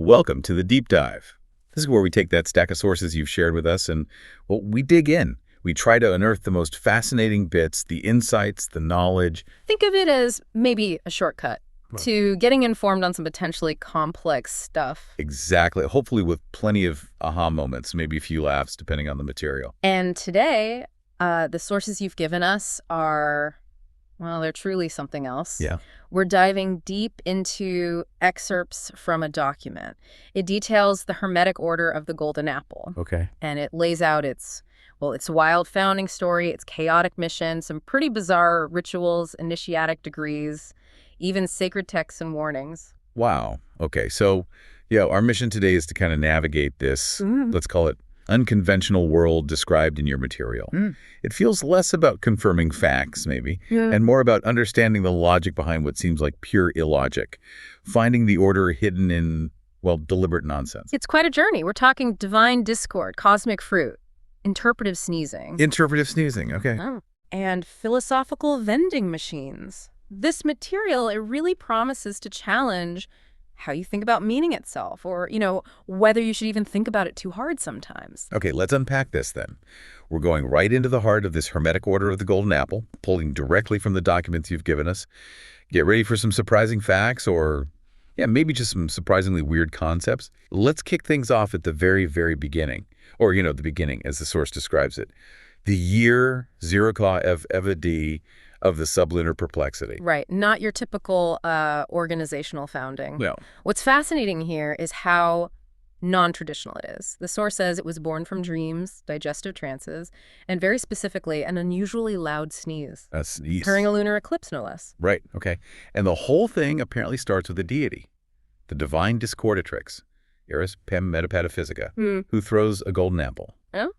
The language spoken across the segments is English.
Welcome to the Deep Dive. This is where we take that stack of sources you've shared with us and, well, we dig in. We try to unearth the most fascinating bits, the insights, the knowledge. Think of it as maybe a shortcut to getting informed on some potentially complex stuff. Exactly. Hopefully with plenty of aha moments, maybe a few laughs, depending on the material. And today, the sources you've given us are, well, they're truly something else. Yeah. We're diving deep into excerpts from a document. It details the Hermetic Order of the Golden Apple. Okay. And it lays out its wild founding story, its chaotic mission, some pretty bizarre rituals, initiatic degrees, even sacred texts and warnings. Wow. Okay. So, yeah, our mission today is to kind of navigate this, let's call it unconventional world described in your material. It feels less about confirming facts, maybe, and more about understanding the logic behind what seems like pure illogic, finding the order hidden in, well, deliberate nonsense. It's quite a journey. We're talking divine discord, cosmic fruit, interpretive sneezing. Interpretive sneezing, okay. Oh. And philosophical vending machines. This material, it really promises to challenge how you think about meaning itself, or, whether you should even think about it too hard sometimes. Okay, let's unpack this then. We're going right into the heart of this Hermetic Order of the Golden Apple, pulling directly from the documents you've given us. Get ready for some surprising facts or, maybe just some surprisingly weird concepts. Let's kick things off at the very, very beginning, or, the beginning as the source describes it. The year Zerika Ev Evadi of the sublunar perplexity. Right. Not your typical organizational founding. No. What's fascinating here is how non-traditional it is. The source says it was born from dreams, digestive trances, and very specifically, an unusually loud sneeze. A sneeze. During a lunar eclipse, no less. Right. Okay. And the whole thing apparently starts with a deity, the divine discordatrix, Eris Pem Metapataphysica, who throws a golden apple. Oh?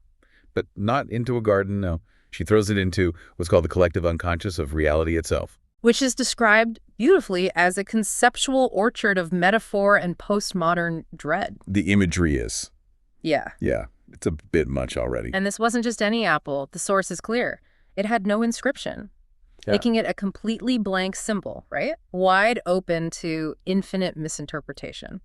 But not into a garden, no. She throws it into what's called the collective unconscious of reality itself. Which is described beautifully as a conceptual orchard of metaphor and postmodern dread. The imagery is. Yeah. Yeah, it's a bit much already. And this wasn't just any apple. The source is clear. It had no inscription, making it a completely blank symbol, right? Wide open to infinite misinterpretation.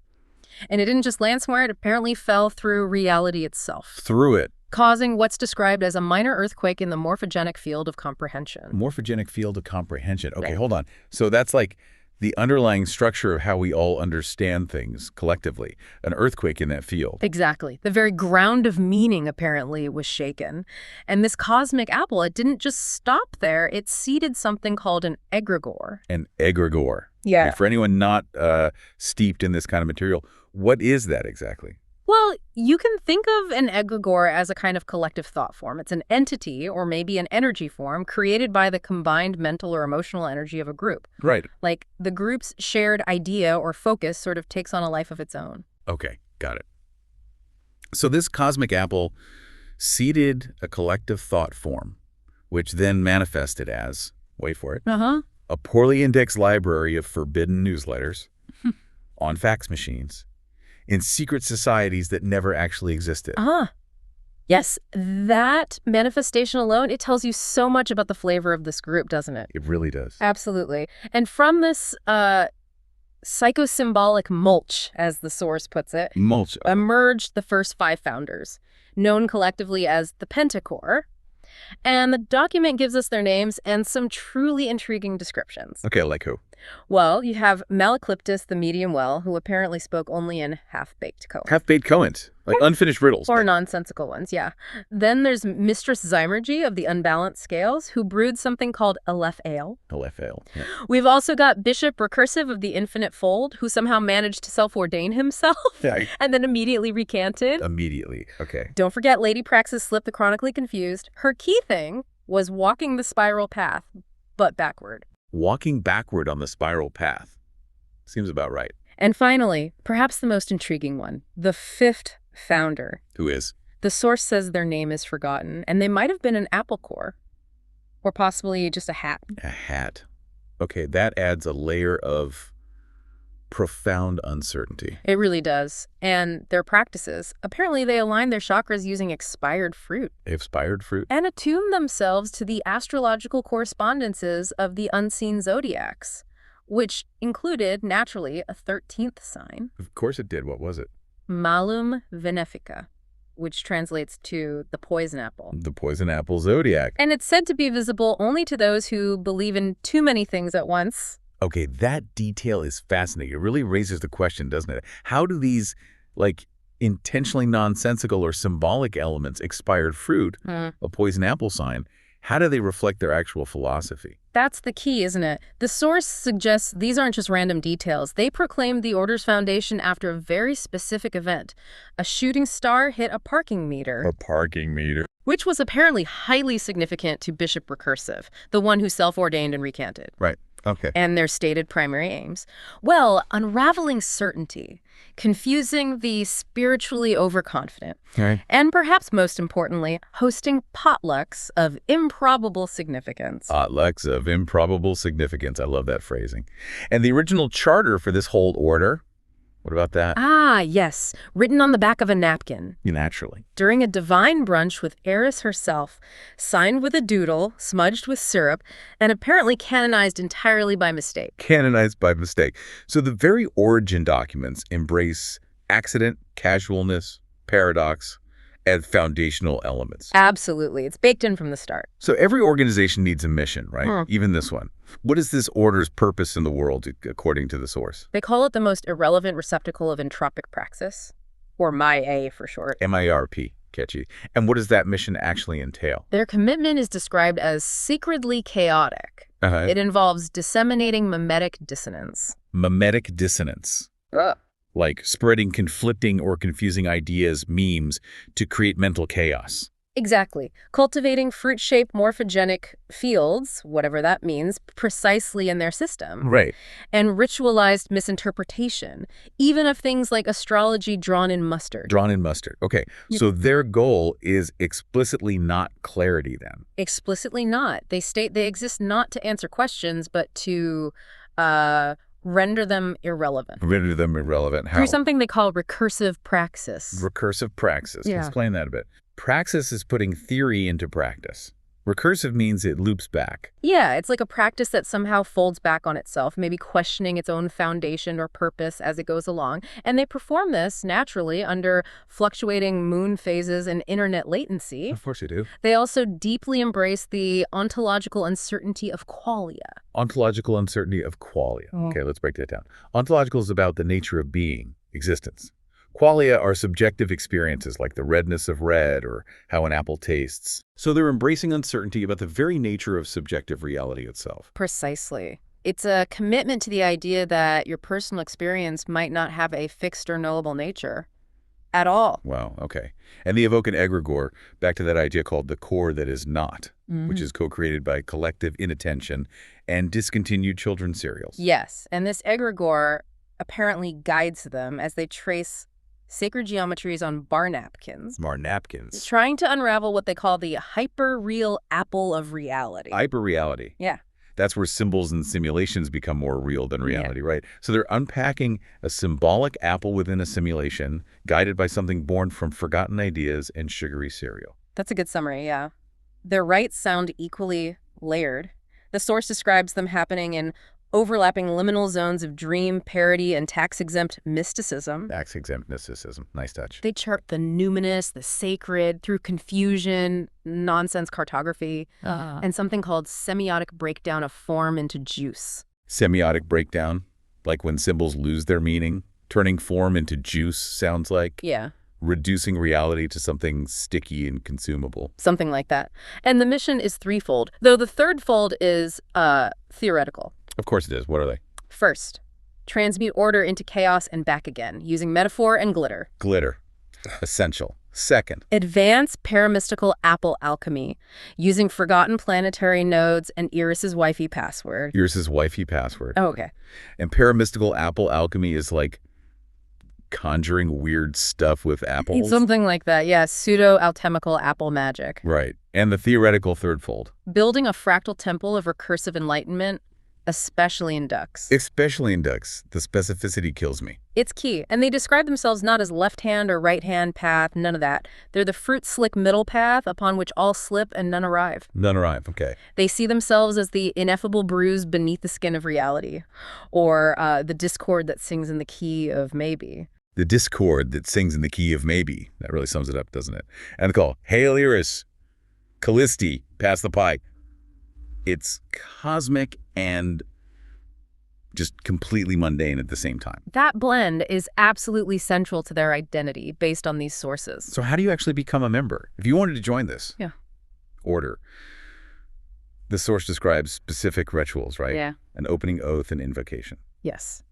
And it didn't just land somewhere. It apparently fell through reality itself. Through it. Causing what's described as a minor earthquake in the morphogenic field of comprehension. Morphogenic field of comprehension. Okay, Right. hold on. So that's like the underlying structure of how we all understand things collectively. An earthquake in that field. Exactly. The very ground of meaning, apparently, was shaken. And this cosmic apple, it didn't just stop there. It seeded something called an egregore. An egregore. Yeah. Okay, for anyone not steeped in this kind of material, what is that exactly? Well, you can think of an egregore as a kind of collective thought form. It's an entity, or maybe an energy form, created by the combined mental or emotional energy of a group. Right. Like, the group's shared idea or focus sort of takes on a life of its own. Okay, got it. So this cosmic apple seeded a collective thought form, which then manifested as, wait for it, a poorly indexed library of forbidden newsletters on fax machines in secret societies that never actually existed. Yes, that manifestation alone, it tells you so much about the flavor of this group, doesn't it? It really does. Absolutely. And from this psychosymbolic mulch, as the source puts it, Mulch. emerged the first 5 founders, known collectively as the Pentacore. And the document gives us their names and some truly intriguing descriptions. Okay, like who? Well, you have Malaclyptus the medium well, who apparently spoke only in half-baked koans. Half-baked koans, like unfinished riddles. Or nonsensical ones, yeah. Then there's Mistress Zymergy of the unbalanced scales, who brewed something called Aleph Ale. Aleph Ale. Yeah. We've also got Bishop Recursive of the Infinite Fold, who somehow managed to self-ordain himself and then immediately recanted. Immediately, okay. Don't forget Lady Praxis Slip the Chronically Confused. Her key thing was walking the spiral path, but backward. Walking backward on the spiral path. Seems about right. And finally, perhaps the most intriguing one, the 5th founder. Who is? The source says their name is forgotten, and they might have been an apple core, or possibly just a hat. A hat. Okay, that adds a layer of profound uncertainty. It really does. And their practices, apparently they align their chakras using expired fruit. Expired fruit? And attune themselves to the astrological correspondences of the unseen zodiacs. which included, naturally, a 13th sign, Of course it did. What was it? Malum Venefica, which translates to the poison apple. The poison apple zodiac. And it's said to be visible only to those who believe in too many things at once. Okay, that detail is fascinating. It really raises the question, doesn't it? How do these, like, intentionally nonsensical or symbolic elements, expired fruit, a poison apple sign, how do they reflect their actual philosophy? That's the key, isn't it? The source suggests these aren't just random details. They proclaimed the order's foundation after a very specific event. A shooting star hit a parking meter. A parking meter. Which was apparently highly significant to Bishop Recursive, the one who self-ordained and recanted. Right. Okay. And their stated primary aims. Well, unraveling certainty, confusing the spiritually overconfident, Okay. and perhaps most importantly, hosting potlucks of improbable significance. Potlucks of improbable significance. I love that phrasing. And the original charter for this whole order, what about that? Ah, yes, written on the back of a napkin. Naturally. During a divine brunch with Eris herself, signed with a doodle, smudged with syrup, and apparently canonized entirely by mistake. Canonized by mistake. So the very origin documents embrace accident, casualness, paradox, as foundational elements. Absolutely. It's baked in from the start. So every organization needs a mission, right? Even this one. What is this order's purpose in the world, according to the source? They call it the most irrelevant receptacle of entropic praxis, or MIA for short. MIRP. Catchy. And what does that mission actually entail? Their commitment is described as secretly chaotic. It involves disseminating mimetic dissonance. Mimetic dissonance. Like spreading conflicting or confusing ideas, memes, to create mental chaos. Exactly. Cultivating fruit-shaped morphogenic fields, whatever that means, precisely in their system. Right. And ritualized misinterpretation, even of things like astrology drawn in mustard. Drawn in mustard. Okay. So their goal is explicitly not clarity then. Explicitly not. They state they exist not to answer questions, but to render them irrelevant. Render them irrelevant. How? Through something they call recursive praxis. Recursive praxis. Yeah. Explain that a bit. Praxis is putting theory into practice. Recursive means it loops back. Yeah, it's like a practice that somehow folds back on itself, maybe questioning its own foundation or purpose as it goes along. And they perform this naturally under fluctuating moon phases and internet latency. Of course you do. They also deeply embrace the ontological uncertainty of qualia. Ontological uncertainty of qualia. Okay, let's break that down. Ontological is about the nature of being, existence. Qualia are subjective experiences like the redness of red or how an apple tastes. So they're embracing uncertainty about the very nature of subjective reality itself. Precisely. It's a commitment to the idea that your personal experience might not have a fixed or knowable nature at all. Wow, okay. And they evoke an egregore back to that idea called the core that is not, which is co-created by collective inattention and discontinued children's serials. Yes, and this egregore apparently guides them as they trace sacred geometries on bar napkins. Bar napkins. Trying to unravel what they call the hyper-real apple of reality. Hyper-reality. Yeah. That's where symbols and simulations become more real than reality, right? So they're unpacking a symbolic apple within a simulation, guided by something born from forgotten ideas and sugary cereal. That's a good summary, yeah. Their rites sound equally layered. The source describes them happening in overlapping liminal zones of dream, parody, and tax-exempt mysticism. Tax-exempt mysticism. Nice touch. They chart the numinous, the sacred, through confusion, nonsense cartography, and something called semiotic breakdown of form into juice. Semiotic breakdown, like when symbols lose their meaning, turning form into juice, sounds like. Yeah. Reducing reality to something sticky and consumable. Something like that. And the mission is threefold, though the third fold is theoretical. Of course it is. What are they? First, transmute order into chaos and back again, using metaphor and glitter. Glitter. Essential. Second, Advance paramystical apple alchemy, using forgotten planetary nodes and Iris's wifey password. Iris's wifey password. Oh, okay. And paramystical apple alchemy is like conjuring weird stuff with apples. Something like that, yeah. Pseudo-alchemical apple magic. Right. And the theoretical third fold. Building a fractal temple of recursive enlightenment, especially in ducks. Especially in ducks. The specificity kills me. It's key. And they describe themselves not as left-hand or right-hand path, none of that. They're the fruit-slick middle path upon which all slip and none arrive. None arrive, okay. They see themselves as the ineffable bruise beneath the skin of reality, or the discord that sings in the key of maybe. The discord that sings in the key of maybe. That really sums it up, doesn't it? And they call, Hail Iris, Callisti, pass the pie. It's cosmic and just completely mundane at the same time. That blend is absolutely central to their identity based on these sources. So how do you actually become a member? If you wanted to join this order, the source describes specific rituals, right? Yeah. An opening oath and invocation. Yes.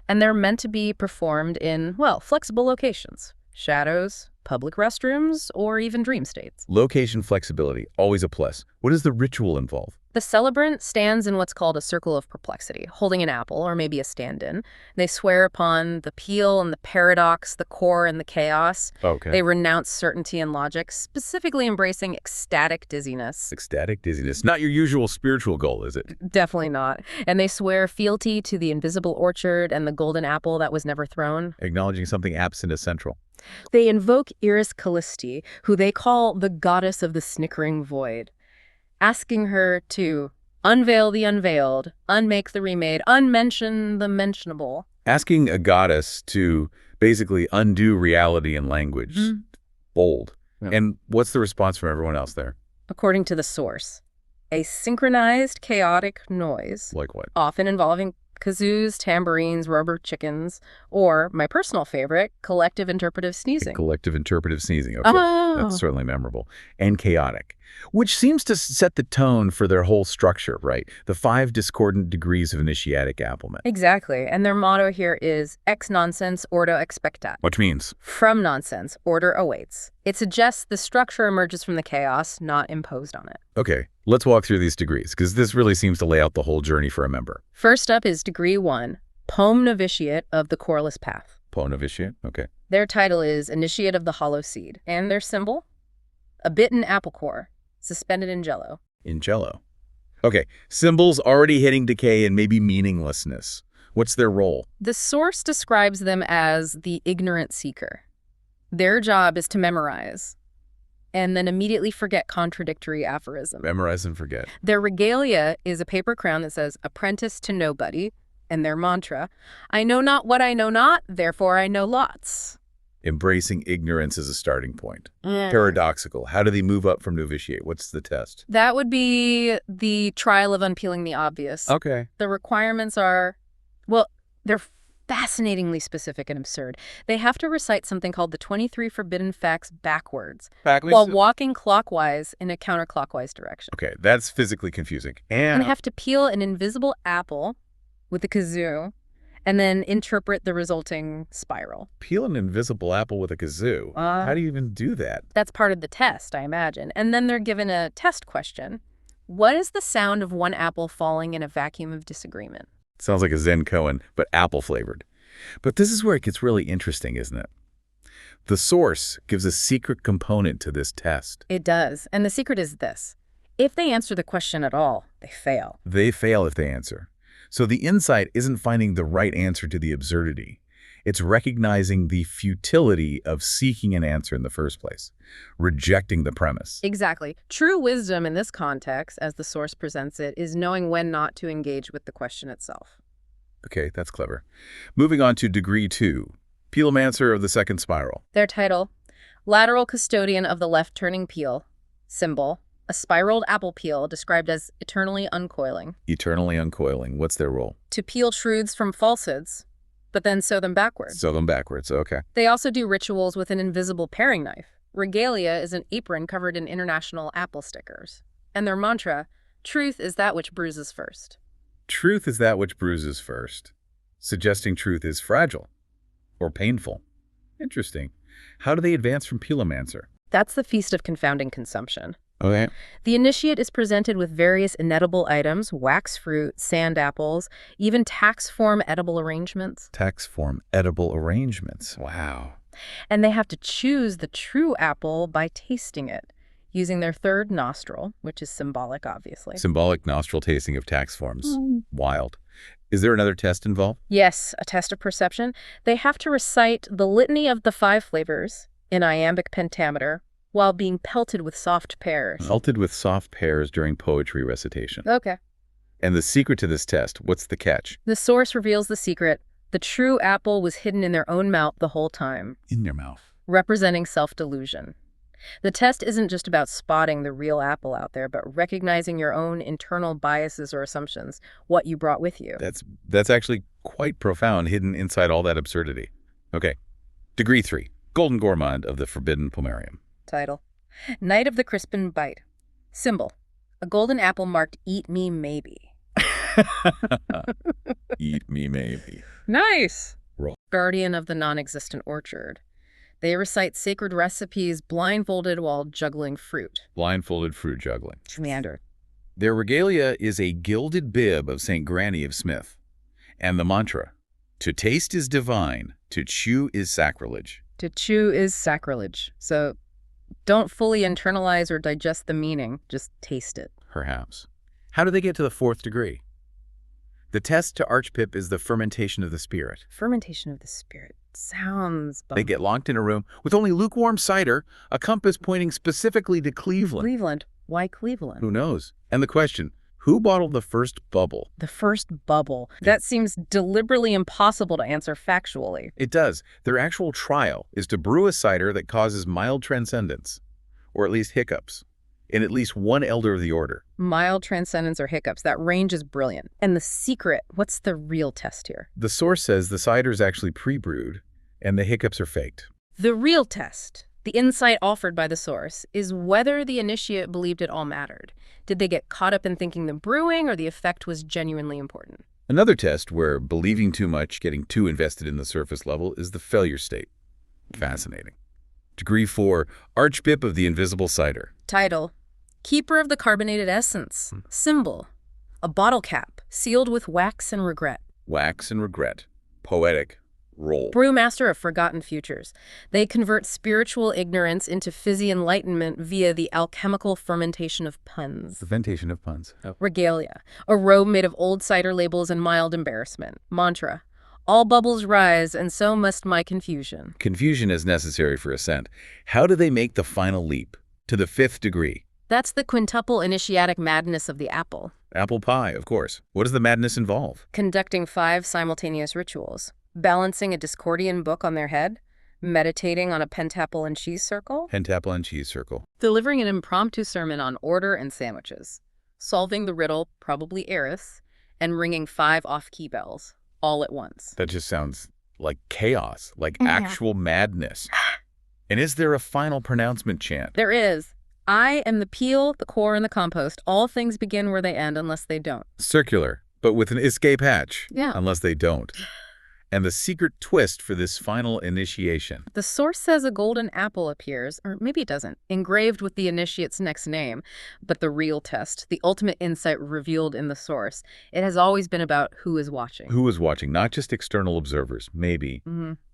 And they're meant to be performed in, well, flexible locations. Shadows, public restrooms, or even dream states. Location flexibility, always a plus. What does the ritual involve? The celebrant stands in what's called a circle of perplexity, holding an apple or maybe a stand-in. They swear upon the peel and the paradox, the core and the chaos. Okay. They renounce certainty and logic, specifically embracing ecstatic dizziness. Ecstatic dizziness. Not your usual spiritual goal, is it? Definitely not. And they swear fealty to the invisible orchard and the golden apple that was never thrown. Acknowledging something absent as central. They invoke Iris Callisti, who they call the goddess of the snickering void, asking her to unveil the unveiled, unmake the remade, unmention the mentionable. Asking a goddess to basically undo reality and language. Bold. Yeah. And what's the response from everyone else there? According to the source, a synchronized, chaotic noise. Like what? Often involving kazoos, tambourines, rubber chickens, or, my personal favorite, collective interpretive sneezing. Collective interpretive sneezing. Okay. That's certainly memorable. And chaotic, which seems to set the tone for their whole structure, right? The 5 discordant degrees of initiatic applement. Exactly. And their motto here is ex nonsense ordo expectat. Which means? From nonsense, order awaits. It suggests the structure emerges from the chaos, not imposed on it. Okay, let's walk through these degrees, because this really seems to lay out the whole journey for a member. First up is Degree 1, Poem Novitiate of the Coreless Path. Poem Novitiate, okay. Their title is Initiate of the Hollow Seed. And their symbol? A bitten apple core, suspended in jello. In jello. Okay, symbols already hitting decay and maybe meaninglessness. What's their role? The source describes them as the ignorant seeker. Their job is to memorize and then immediately forget contradictory aphorism. Memorize and forget. Their regalia is a paper crown that says, apprentice to nobody, and their mantra, I know not what I know not, therefore I know lots. Embracing ignorance as a starting point. Paradoxical. How do they move up from novitiate? What's the test? That would be the trial of unpeeling the obvious. Okay. The requirements are, well, they're fascinatingly specific and absurd. They have to recite something called the 23 Forbidden Facts backwards while walking clockwise in a counterclockwise direction. Okay, that's physically confusing. And have to peel an invisible apple with a kazoo and then interpret the resulting spiral. Peel an invisible apple with a kazoo? How do you even do that? That's part of the test, I imagine. And then they're given a test question. What is the sound of one apple falling in a vacuum of disagreement? Sounds like a Zen koan, but apple-flavored. But this is where it gets really interesting, isn't it? The source gives a secret component to this test. It does. And the secret is this. If they answer the question at all, they fail. They fail if they answer. So the insight isn't finding the right answer to the absurdity. It's recognizing the futility of seeking an answer in the first place, rejecting the premise. Exactly. True wisdom in this context, as the source presents it, is knowing when not to engage with the question itself. Okay, that's clever. Moving on to Degree 2, Peelomancer of the Second Spiral. Their title, Lateral Custodian of the Left-Turning Peel. Symbol, a spiraled apple peel described as eternally uncoiling. Eternally uncoiling. What's their role? To peel truths from falsehoods, but then sew them backwards. Sew them backwards, okay. They also do rituals with an invisible paring knife. Regalia is an apron covered in international apple stickers. And their mantra, truth is that which bruises first. Truth is that which bruises first. Suggesting truth is fragile or painful. Interesting. How do they advance from Peelomancer? That's the Feast of Confounding Consumption. Okay. The initiate is presented with various inedible items, wax fruit, sand apples, even tax-form edible arrangements. Tax-form edible arrangements. Wow. And they have to choose the true apple by tasting it. using their third nostril, which is symbolic, obviously. Symbolic nostril tasting of tax forms. Wild. Is there another test involved? Yes, a test of perception. They have to recite the litany of the 5 flavors in iambic pentameter while being pelted with soft pears. Pelted with soft pears during poetry recitation. Okay. And the secret to this test, what's the catch? The source reveals the secret. The true apple was hidden in their own mouth the whole time. In their mouth. Representing self-delusion. The test isn't just about spotting the real apple out there, but recognizing your own internal biases or assumptions, what you brought with you. That's actually quite profound, hidden inside all that absurdity. Okay. Degree 3. Golden Gourmand of the Forbidden Pomerium. Title: Night of the Crispin Bite. Symbol: a golden apple marked "Eat me maybe." Eat me maybe. Nice! Roll. Guardian of the non-existent orchard. They recite sacred recipes blindfolded while juggling fruit. Blindfolded fruit juggling. Meander. Their regalia is a gilded bib of St. Granny of Smith. And the mantra: to taste is divine, to chew is sacrilege. To chew is sacrilege. So don't fully internalize or digest the meaning, just taste it. Perhaps. How do they get to the 4th degree? The test to Archpip is the fermentation of the spirit. Fermentation of the spirit. Sounds They get locked in a room with only lukewarm cider, a compass pointing specifically to Cleveland. Cleveland. Why Cleveland? Who knows? And the question, who bottled the first bubble? The first bubble. That seems deliberately impossible to answer factually. It does. Their actual trial is to brew a cider that causes mild transcendence, or at least hiccups, in at least one elder of the order. Mild transcendence or hiccups. That range is brilliant. And the secret, what's the real test here? The source says the cider is actually pre-brewed, and the hiccups are faked. The real test, the insight offered by the source, is whether the initiate believed it all mattered. Did they get caught up in thinking the brewing or the effect was genuinely important? Another test where believing too much, getting too invested in the surface level, is the failure state. Fascinating. Degree 4, Archbishop of the Invisible Cider. Title: Keeper of the Carbonated Essence. Symbol: a bottle cap sealed with wax and regret. Wax and regret. Poetic. Roll. Brewmaster of forgotten futures. They convert spiritual ignorance into fizzy enlightenment via the alchemical fermentation of puns. Fermentation of puns. Oh. Regalia, a robe made of old cider labels and mild embarrassment. Mantra: all bubbles rise, and so must my confusion. Confusion is necessary for ascent. How do they make the final leap? To the 5th degree. That's the quintuple initiatic madness of the apple. Apple pie, of course. What does the madness involve? Conducting 5 simultaneous rituals. Balancing a Discordian book on their head, meditating on a pentaple and cheese circle, Pentaple and cheese circle. delivering an impromptu sermon on order and sandwiches, solving the riddle, probably Eris, and ringing 5 off-key bells, all at once. That just sounds like chaos, like actual madness. And is there a final pronouncement chant? There is. I am the peel, the core, and the compost. All things begin where they end unless they don't. Circular, but with an escape hatch. Yeah. Unless they don't. And the secret twist for this final initiation. The source says a golden apple appears, or maybe it doesn't, engraved with the initiate's next name. But the real test, the ultimate insight revealed in the source, it has always been about who is watching. Who is watching? Not just external observers, maybe.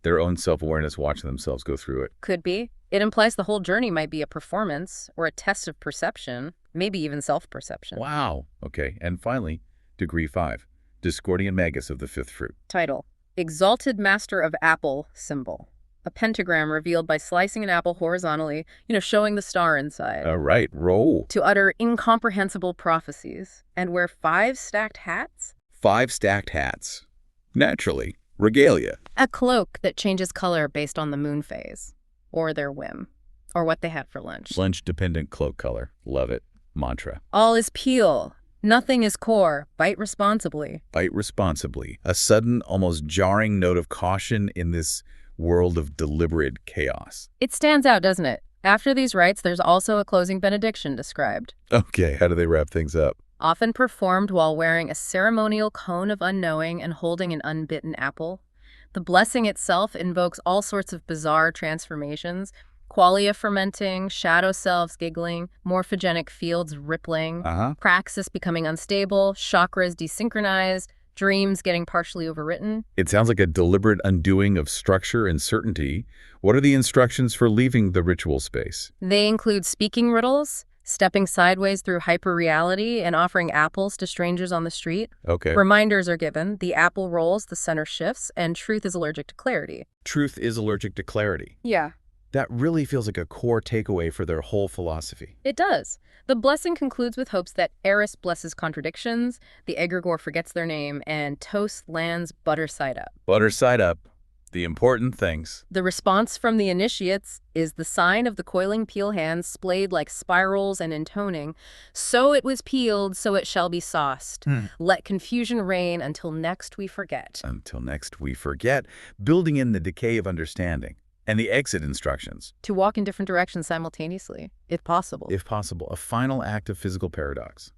Their own self-awareness watching themselves go through it. Could be. It implies the whole journey might be a performance or a test of perception, maybe even self-perception. Wow. Okay. And finally, degree 5, Discordian Magus of the 5th fruit. Title: Exalted Master of Apple. Symbol: a pentagram revealed by slicing an apple horizontally, showing the star inside. Right. Roll. To utter incomprehensible prophecies. And wear 5 stacked hats? 5 stacked hats. Naturally. Regalia. A cloak that changes color based on the moon phase. Or their whim. Or what they had for lunch. Lunch-dependent cloak color. Love it. Mantra. All is peel. Nothing is core. Bite responsibly. Bite responsibly. A sudden, almost jarring note of caution in this world of deliberate chaos. It stands out, doesn't it? After these rites, there's also a closing benediction described. Okay, how do they wrap things up? Often performed while wearing a ceremonial cone of unknowing and holding an unbitten apple. The blessing itself invokes all sorts of bizarre transformations. Qualia fermenting, shadow selves giggling, morphogenic fields rippling, praxis becoming unstable, chakras desynchronized, dreams getting partially overwritten. It sounds like a deliberate undoing of structure and certainty. What are the instructions for leaving the ritual space? They include speaking riddles, stepping sideways through hyperreality, and offering apples to strangers on the street. Okay. Reminders are given. The apple rolls, the center shifts, and truth is allergic to clarity. Truth is allergic to clarity. Yeah. That really feels like a core takeaway for their whole philosophy. It does. The blessing concludes with hopes that Eris blesses contradictions, the egregore forgets their name, and toast lands butter side up. Butter side up. The important things. The response from the initiates is the sign of the coiling peel hands splayed like spirals and intoning. So it was peeled, so it shall be sauced. Let confusion reign until next we forget. Until next we forget. Building in the decay of understanding. And the exit instructions. To walk in different directions simultaneously, if possible. If possible, a final act of physical paradox.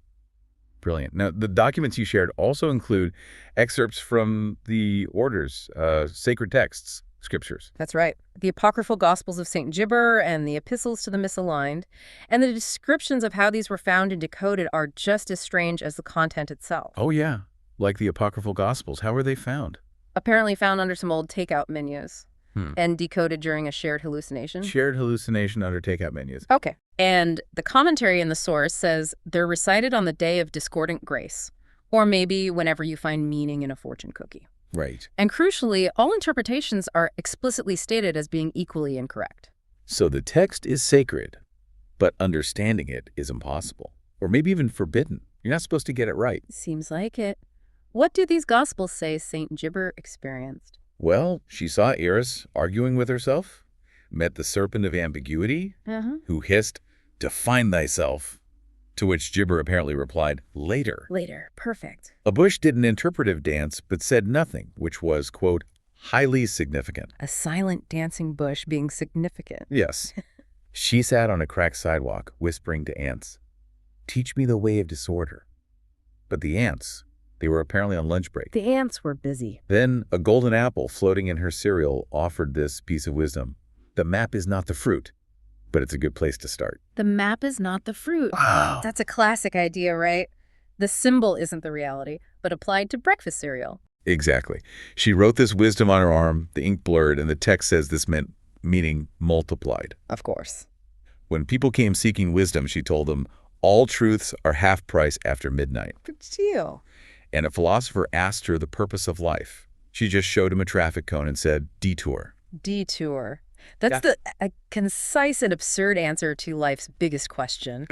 Brilliant. Now, the documents you shared also include excerpts from the orders, sacred texts, scriptures. That's right. The apocryphal Gospels of St. Gibber and the epistles to the misaligned. And the descriptions of how these were found and decoded are just as strange as the content itself. Oh, yeah. Like the apocryphal Gospels. How were they found? Apparently found under some old takeout menus. And decoded during a shared hallucination. Shared hallucination under takeout menus. Okay. And the commentary in the source says they're recited on the day of discordant grace, or maybe whenever you find meaning in a fortune cookie. Right. And crucially, all interpretations are explicitly stated as being equally incorrect. So the text is sacred, but understanding it is impossible, or maybe even forbidden. You're not supposed to get it right. Seems like it. What do these Gospels say St. Gibber experienced? Well, she saw Eris arguing with herself, met the serpent of ambiguity, who hissed, "Define thyself," to which Gibber apparently replied, "Later." Later. Perfect. A bush did an interpretive dance, but said nothing, which was, quote, highly significant. A silent dancing bush being significant. Yes. She sat on a cracked sidewalk, whispering to ants, "Teach me the way of disorder." But the ants, they were apparently on lunch break. The ants were busy. Then a golden apple floating in her cereal offered this piece of wisdom. The map is not the fruit, but it's a good place to start. The map is not the fruit. Wow. That's a classic idea, right? The symbol isn't the reality, but applied to breakfast cereal. Exactly. She wrote this wisdom on her arm, the ink blurred, and the text says this meant meaning multiplied. Of course. When people came seeking wisdom, she told them, all truths are half price after midnight. Good deal. And a philosopher asked her the purpose of life. She just showed him a traffic cone and said, detour. Detour. That's a concise and absurd answer to life's biggest question.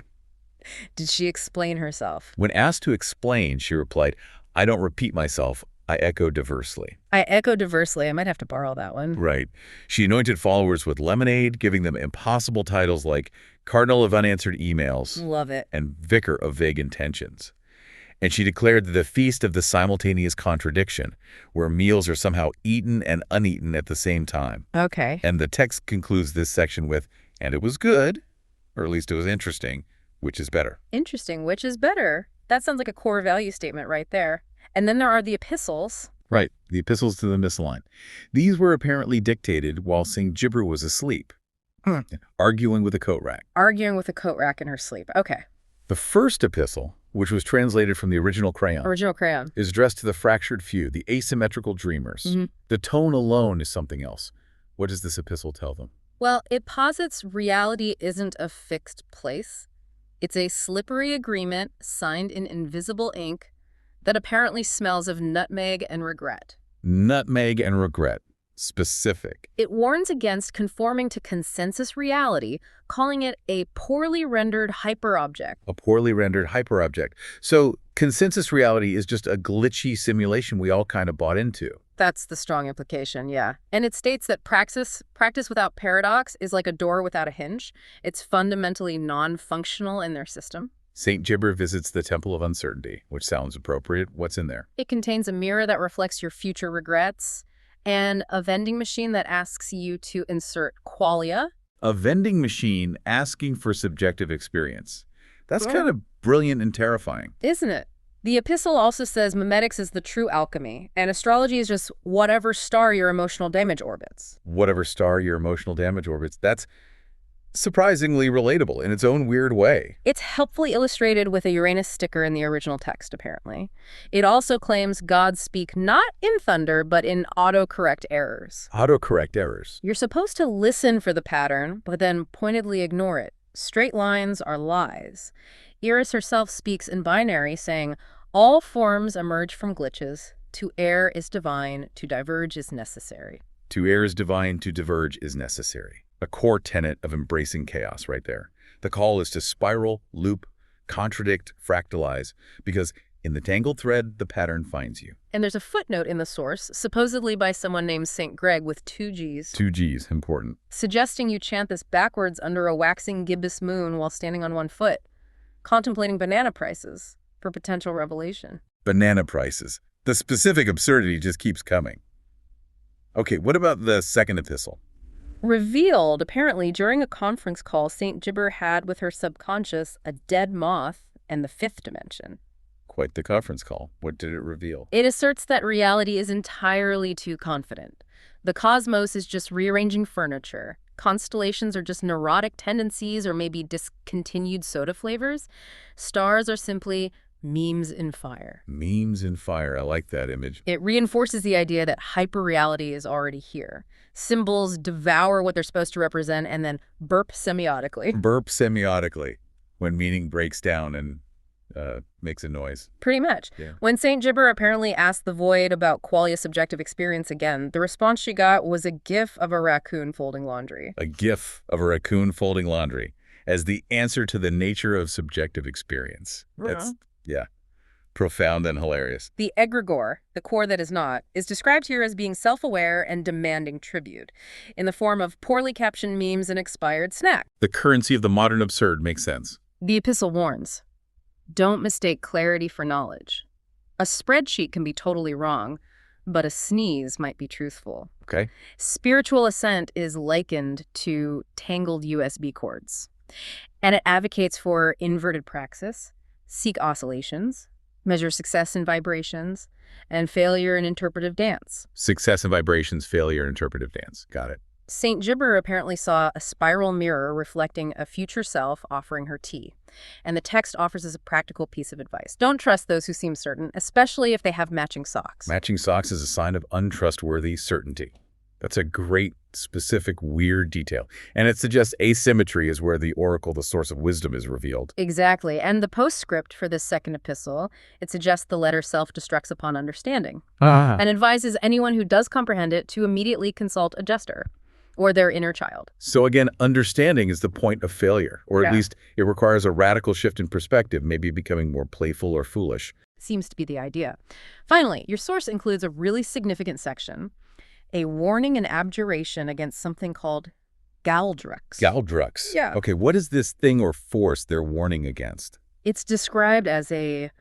Did she explain herself? When asked to explain, she replied, I don't repeat myself. I echo diversely. I echo diversely. I might have to borrow that one. Right. She anointed followers with lemonade, giving them impossible titles like Cardinal of Unanswered Emails. Love it. And Vicar of Vague Intentions. And she declared the feast of the simultaneous contradiction, where meals are somehow eaten and uneaten at the same time. Okay. And the text concludes this section with, and it was good, or at least it was interesting, which is better. Interesting. Which is better? That sounds like a core value statement right there. And then there are the epistles. Right, the epistles to the misaligned. These were apparently dictated while St. Gibber was asleep, arguing with a coat rack. Arguing with a coat rack in her sleep. Okay. The first epistle, which was translated from the original crayon, is addressed to the fractured few, the asymmetrical dreamers. The tone alone is something else. What does this epistle tell them? Well, it posits reality isn't a fixed place. It's a slippery agreement signed in invisible ink that apparently smells of nutmeg and regret. Nutmeg and regret. Specific. It warns against conforming to consensus reality, calling it a poorly rendered hyperobject. A poorly rendered hyperobject. So consensus reality is just a glitchy simulation we all kind of bought into. That's the strong implication, yeah. And it states that practice without paradox is like a door without a hinge. It's fundamentally non-functional in their system. St. Gibber visits the Temple of Uncertainty, which sounds appropriate. What's in there? It contains a mirror that reflects your future regrets and a vending machine that asks you to insert qualia. A vending machine asking for subjective experience. That's kind of brilliant and terrifying. Isn't it? The epistle also says memetics is the true alchemy, and astrology is just whatever star your emotional damage orbits. Whatever star your emotional damage orbits. That's surprisingly relatable in its own weird way. It's helpfully illustrated with a Uranus sticker in the original text, apparently. It also claims gods speak not in thunder, but in autocorrect errors. Autocorrect errors. You're supposed to listen for the pattern, but then pointedly ignore it. Straight lines are lies. Iris herself speaks in binary, saying, all forms emerge from glitches. To err is divine, to diverge is necessary. To err is divine, to diverge is necessary. A core tenet of embracing chaos right there. The call is to spiral, loop, contradict, fractalize, because in the tangled thread, the pattern finds you. And there's a footnote in the source, supposedly by someone named St. Greg with 2 Gs. 2 Gs, important. Suggesting you chant this backwards under a waxing gibbous moon while standing on one foot, contemplating banana prices for potential revelation. Banana prices. The specific absurdity just keeps coming. Okay, what about the second epistle? Revealed, apparently, during a conference call St. Gibber had with her subconscious, a dead moth and the 5th dimension. Quite the conference call. What did it reveal? It asserts that reality is entirely too confident. The cosmos is just rearranging furniture. Constellations are just neurotic tendencies or maybe discontinued soda flavors. Stars are simply memes in fire. Memes in fire. I like that image. It reinforces the idea that hyperreality is already here. Symbols devour what they're supposed to represent and then burp semiotically. Burp semiotically when meaning breaks down and makes a noise. Pretty much. Yeah. When St. Gibber apparently asked the Void about qualia subjective experience again, the response she got was a gif of a raccoon folding laundry. A gif of a raccoon folding laundry as the answer to the nature of subjective experience. That's, yeah, profound and hilarious. The egregore, the core that is not, is described here as being self-aware and demanding tribute, in the form of poorly captioned memes and expired snacks. The currency of the modern absurd makes sense. The epistle warns, don't mistake clarity for knowledge. A spreadsheet can be totally wrong, but a sneeze might be truthful. Okay. Spiritual ascent is likened to tangled USB cords, and it advocates for inverted praxis, seek oscillations, measure success in vibrations, and failure in interpretive dance. Success in vibrations, failure in interpretive dance. Got it. St. Gibber apparently saw a spiral mirror reflecting a future self offering her tea. And the text offers us a practical piece of advice. Don't trust those who seem certain, especially if they have matching socks. Matching socks is a sign of untrustworthy certainty. That's a great, specific, weird detail. And it suggests asymmetry is where the oracle, the source of wisdom, is revealed. Exactly. And the postscript for this second epistle, it suggests the letter self-destructs upon understanding and advises anyone who does comprehend it to immediately consult a jester or their inner child. So again, understanding is the point of failure, or at least it requires a radical shift in perspective, maybe becoming more playful or foolish. Seems to be the idea. Finally, your source includes a really significant section, a warning and abjuration against something called Galdrux. Galdrux. Yeah. Okay, what is this thing or force they're warning against? It's described as a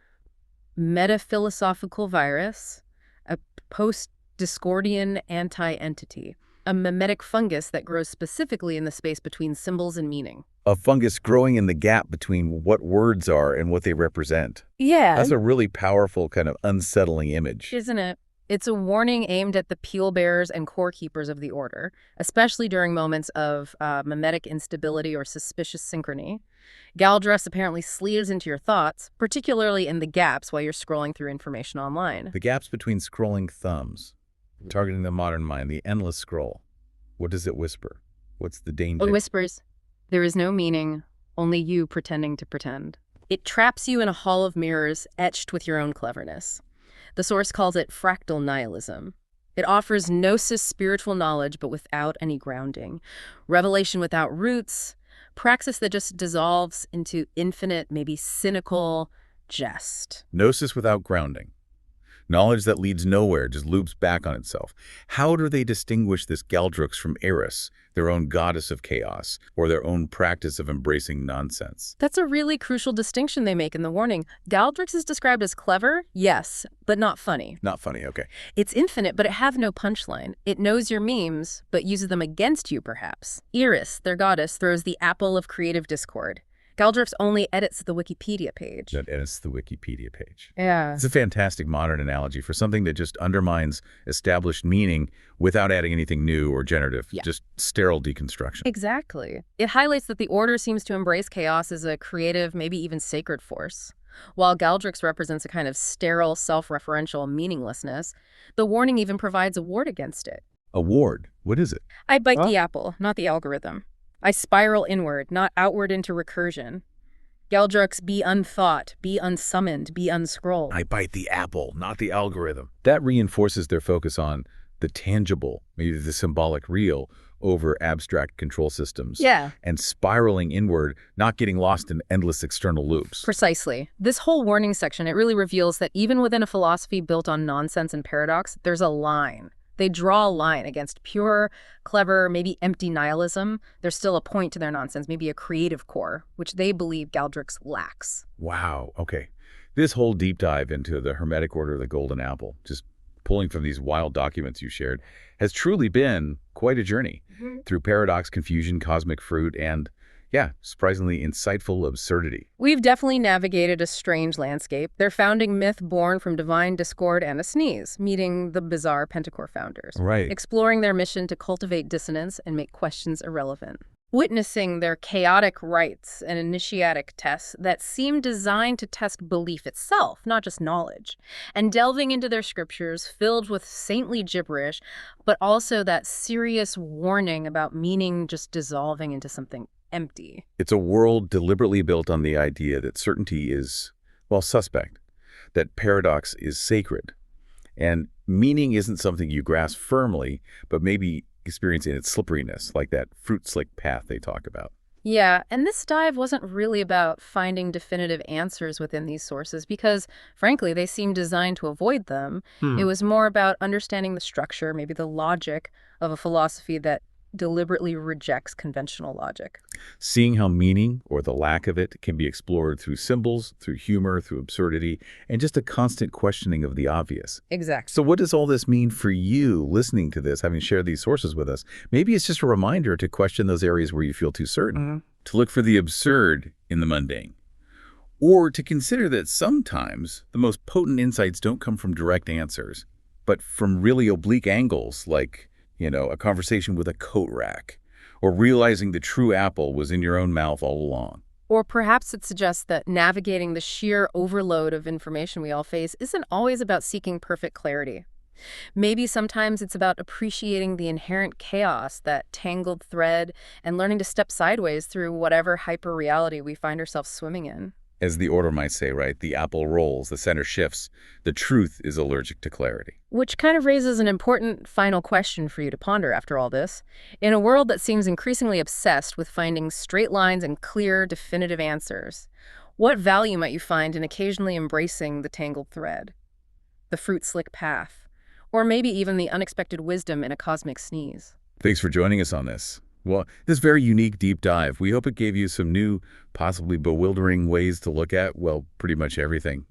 metaphilosophical virus, a post-Discordian anti-entity, a mimetic fungus that grows specifically in the space between symbols and meaning. A fungus growing in the gap between what words are and what they represent. Yeah. That's a really powerful, kind of unsettling image. Isn't it? It's a warning aimed at the peel bearers and core keepers of the order, especially during moments of mimetic instability or suspicious synchrony. Galdrux apparently sleeves into your thoughts, particularly in the gaps while you're scrolling through information online. The gaps between scrolling thumbs, targeting the modern mind, the endless scroll. What does it whisper? What's the danger? It whispers, there is no meaning, only you pretending to pretend. It traps you in a hall of mirrors etched with your own cleverness. The source calls it fractal nihilism. It offers gnosis spiritual knowledge, but without any grounding. Revelation without roots, praxis that just dissolves into infinite, maybe cynical jest. Gnosis without grounding. Knowledge that leads nowhere, just loops back on itself. How do they distinguish this Galdrux from Eris, their own goddess of chaos, or their own practice of embracing nonsense? That's a really crucial distinction they make in the warning. Galdrux is described as clever, yes, but not funny. Not funny, okay. It's infinite, but it has no punchline. It knows your memes, but uses them against you, perhaps. Eris, their goddess, throws the apple of creative discord. Galdrick's only edits the Wikipedia page. That edits the Wikipedia page. Yeah. It's a fantastic modern analogy for something that just undermines established meaning without adding anything new or generative, just sterile deconstruction. Exactly. It highlights that the Order seems to embrace chaos as a creative, maybe even sacred force. While Galdrick's represents a kind of sterile, self-referential meaninglessness, the warning even provides a ward against it. A ward? What is it? I bite the apple, not the algorithm. I spiral inward, not outward into recursion. Galdrick's be unthought, be unsummoned, be unscrolled. I bite the apple, not the algorithm. That reinforces their focus on the tangible, maybe the symbolic real, over abstract control systems. Yeah. And spiraling inward, not getting lost in endless external loops. Precisely. This whole warning section, it really reveals that even within a philosophy built on nonsense and paradox, there's a line. They draw a line against pure, clever, maybe empty nihilism. There's still a point to their nonsense, maybe a creative core, which they believe Galdrick's lacks. Wow, okay. This whole deep dive into the Hermetic Order of the Golden Apple, just pulling from these wild documents you shared, has truly been quite a journey through paradox, confusion, cosmic fruit, and, yeah, surprisingly insightful absurdity. We've definitely navigated a strange landscape, their founding myth born from divine discord and a sneeze, meeting the bizarre Pentacore founders. Right. Exploring their mission to cultivate dissonance and make questions irrelevant. Witnessing their chaotic rites and initiatic tests that seem designed to test belief itself, not just knowledge. And delving into their scriptures filled with saintly gibberish, but also that serious warning about meaning just dissolving into something empty. It's a world deliberately built on the idea that certainty is, well, suspect, that paradox is sacred, and meaning isn't something you grasp firmly, but maybe experience in its slipperiness, like that fruit-slick path they talk about. Yeah, and this dive wasn't really about finding definitive answers within these sources because, frankly, they seem designed to avoid them. It was more about understanding the structure, maybe the logic of a philosophy that deliberately rejects conventional logic. Seeing how meaning, or the lack of it, can be explored through symbols, through humor, through absurdity, and just a constant questioning of the obvious. Exactly. So what does all this mean for you listening to this, having shared these sources with us? Maybe it's just a reminder to question those areas where you feel too certain, to look for the absurd in the mundane, or to consider that sometimes the most potent insights don't come from direct answers, but from really oblique angles like, you know, a conversation with a coat rack, or realizing the true apple was in your own mouth all along. Or perhaps it suggests that navigating the sheer overload of information we all face isn't always about seeking perfect clarity. Maybe sometimes it's about appreciating the inherent chaos, that tangled thread, and learning to step sideways through whatever hyper-reality we find ourselves swimming in. As the Order might say, right? The apple rolls, the center shifts. The truth is allergic to clarity. Which kind of raises an important final question for you to ponder after all this. In a world that seems increasingly obsessed with finding straight lines and clear, definitive answers, what value might you find in occasionally embracing the tangled thread, the fruit-slick path, or maybe even the unexpected wisdom in a cosmic sneeze? Thanks for joining us on this. Well, this very unique deep dive. We hope it gave you some new, possibly bewildering ways to look at, well, pretty much everything.